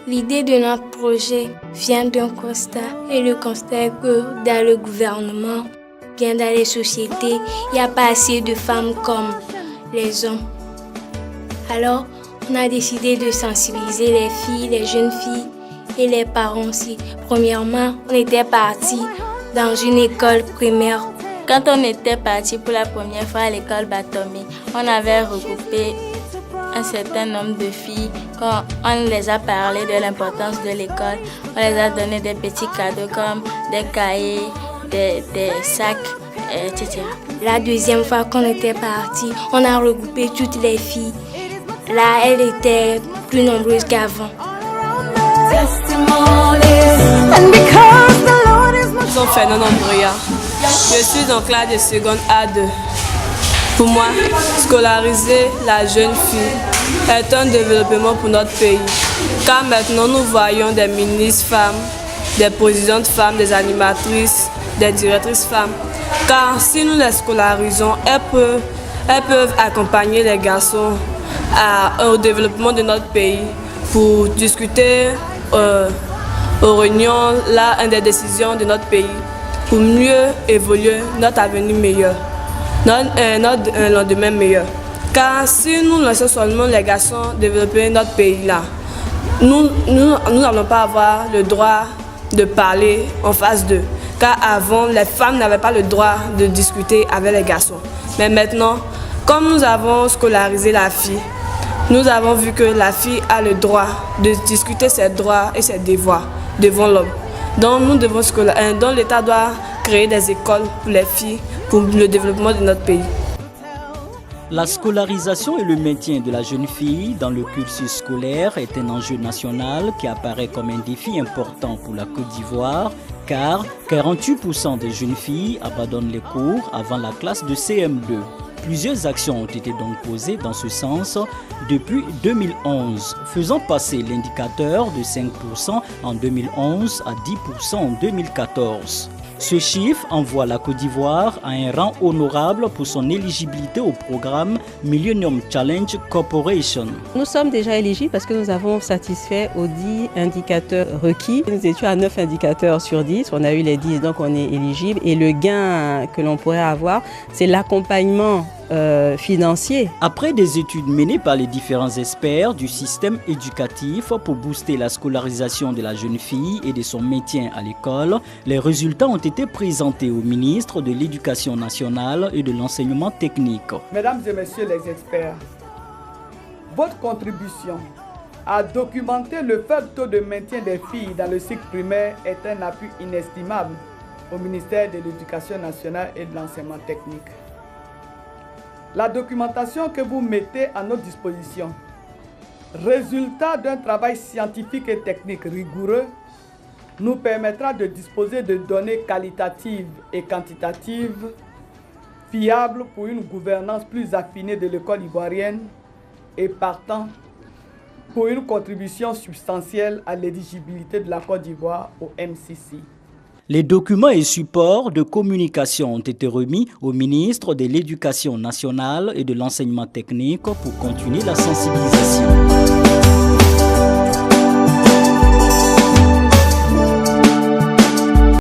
L'idée de notre projet vient d'un constat, et le constat est que dans le gouvernement, bien dans les sociétés, il n'y a pas assez de femmes comme les hommes. Alors, on a décidé de sensibiliser les filles, les jeunes filles et les parents aussi. Premièrement, on était partis dans une école primaire. Quand on était parti pour la première fois à l'école Batomi, on avait regroupé un certain nombre de filles. Quand on les a parlé de l'importance de l'école, on les a donné des petits cadeaux comme des cahiers, des sacs, etc. La deuxième fois qu'on était partis, on a regroupé toutes les filles. Là, elles étaient plus nombreuses qu'avant. Je suis Fernand Ambria. Je suis en classe de seconde A2. Pour moi, scolariser la jeune fille est un développement pour notre pays. Car maintenant, nous voyons des ministres femmes, des présidentes femmes, des animatrices, des directrices femmes. Car si nous les scolarisons, elles peuvent accompagner les garçons au développement de notre pays pour discuter aux réunions, là, des décisions de notre pays, pour mieux évoluer notre avenir meilleur, notre lendemain meilleur. Car si nous laissons seulement les garçons développer notre pays là, nous n'allons pas avoir le droit de parler en face d'eux. Car avant, les femmes n'avaient pas le droit de discuter avec les garçons. Mais maintenant, comme nous avons scolarisé la fille, nous avons vu que la fille a le droit de discuter ses droits et ses devoirs devant l'homme. Donc, donc l'État doit créer des écoles pour les filles, pour le développement de notre pays. La scolarisation et le maintien de la jeune fille dans le cursus scolaire est un enjeu national qui apparaît comme un défi important pour la Côte d'Ivoire, car 48% des jeunes filles abandonnent les cours avant la classe de CM2. Plusieurs actions ont été donc posées dans ce sens depuis 2011, faisant passer l'indicateur de 5% en 2011 à 10% en 2014. Ce chiffre envoie la Côte d'Ivoire à un rang honorable pour son éligibilité au programme Millennium Challenge Corporation. Nous sommes déjà éligibles parce que nous avons satisfait aux 10 indicateurs requis. Nous étions à 9 indicateurs sur 10, on a eu les 10, donc on est éligible. Et le gain que l'on pourrait avoir, c'est l'accompagnement financier. Après des études menées par les différents experts du système éducatif pour booster la scolarisation de la jeune fille et de son maintien à l'école, les résultats ont été présentés au ministre de l'Éducation nationale et de l'enseignement technique. Mesdames et messieurs les experts, votre contribution à documenter le faible taux de maintien des filles dans le cycle primaire est un appui inestimable au ministère de l'Éducation nationale et de l'enseignement technique. La documentation que vous mettez à notre disposition, résultat d'un travail scientifique et technique rigoureux, nous permettra de disposer de données qualitatives et quantitatives fiables pour une gouvernance plus affinée de l'école ivoirienne et partant pour une contribution substantielle à l'éligibilité de la Côte d'Ivoire au MCC. Les documents et supports de communication ont été remis au ministre de l'Éducation nationale et de l'enseignement technique pour continuer la sensibilisation.